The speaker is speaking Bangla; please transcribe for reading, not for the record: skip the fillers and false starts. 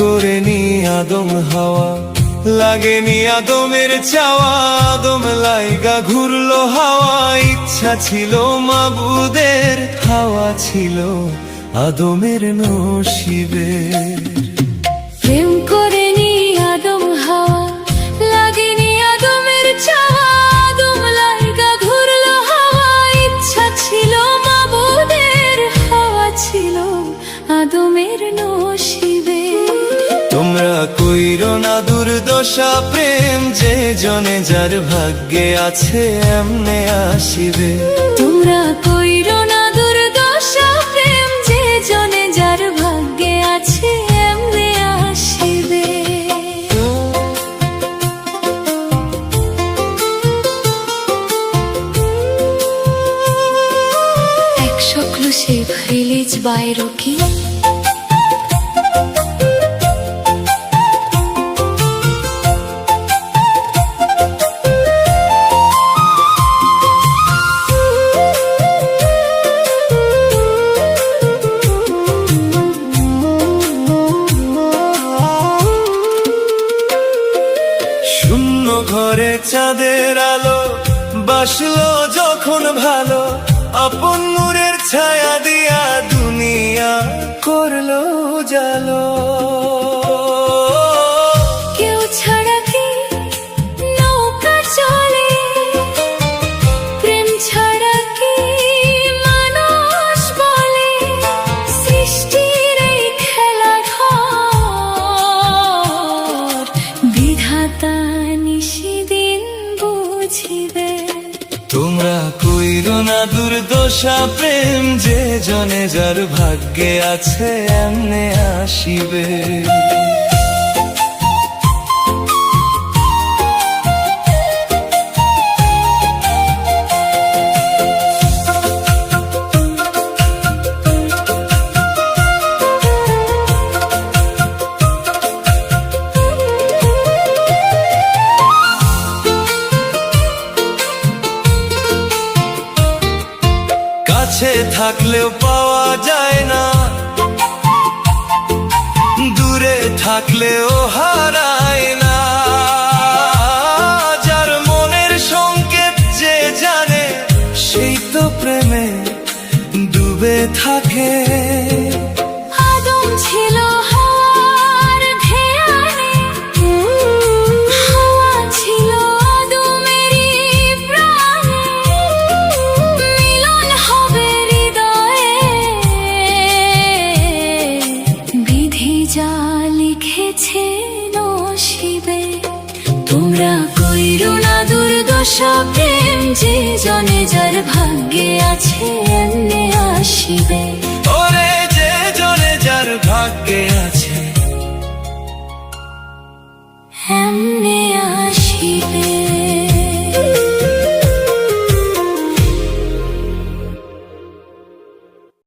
করেনি আদম হাওয়া, লাগেনি আদমের চাওয়া, আদম লাইগা ঘুরলো হাওয়া। ইচ্ছা ছিল মাবুদের, হাওয়া ছিল আদমের নসিবের। প্রেম করেনি আদম হাওয়া, লাগেনি আদমের চাওয়া, আদম লাইগা ঘুরলো হাওয়া। ইচ্ছা ছিল মাবুদের, হাওয়া ছিল আদমের নসিবের। তোমরা কইরো না দুর্দশা, প্রেম যে জনে যার ভাগ্যে আছে এমনে আসিবে। তোমরা কইরো না দুর্দশা, প্রেম যে জনে যার ভাগ্যে আছে এমনে আসিবে। Exclusive release by Rocky. শূন্য ঘরে চাঁদের আলো বাসলো যখন ভালো, আপন নূরের ছায়া দিয়া দুনিয়া করলো জালো। কেউ ছাড়া কি নৌকা চলে, প্রেম ছাড়া কি মানুষ বলে। সৃষ্টির এই খেলাঘর বিধাতা নিশিদিন বুঝিবে। তোমরা কইরো না দুর্দশা, প্রেম যে জনে যার ভাগ্যে আছে এমনে আসিবে। কাছে থাকলেও পাওয়া যায় না, দূরে থাকলেও হারায় না। যার মনের সংকেত যে জানে, সেই তো প্রেমে ডুবে থাকে। আদম ছিল হাওয়ার ধ্যানে, হাওয়া ছিল আদমেরই প্রাণে। মিলন হবে হৃদয়ে, বিধি যা লিখেছে নসিবে। তোমরা কইরো না দুর্দশা, প্রেম যে জনে যার ভাগ্যে আছে এমনে আসিবে। ওরে যে জনে যার ভাগ্যে আছে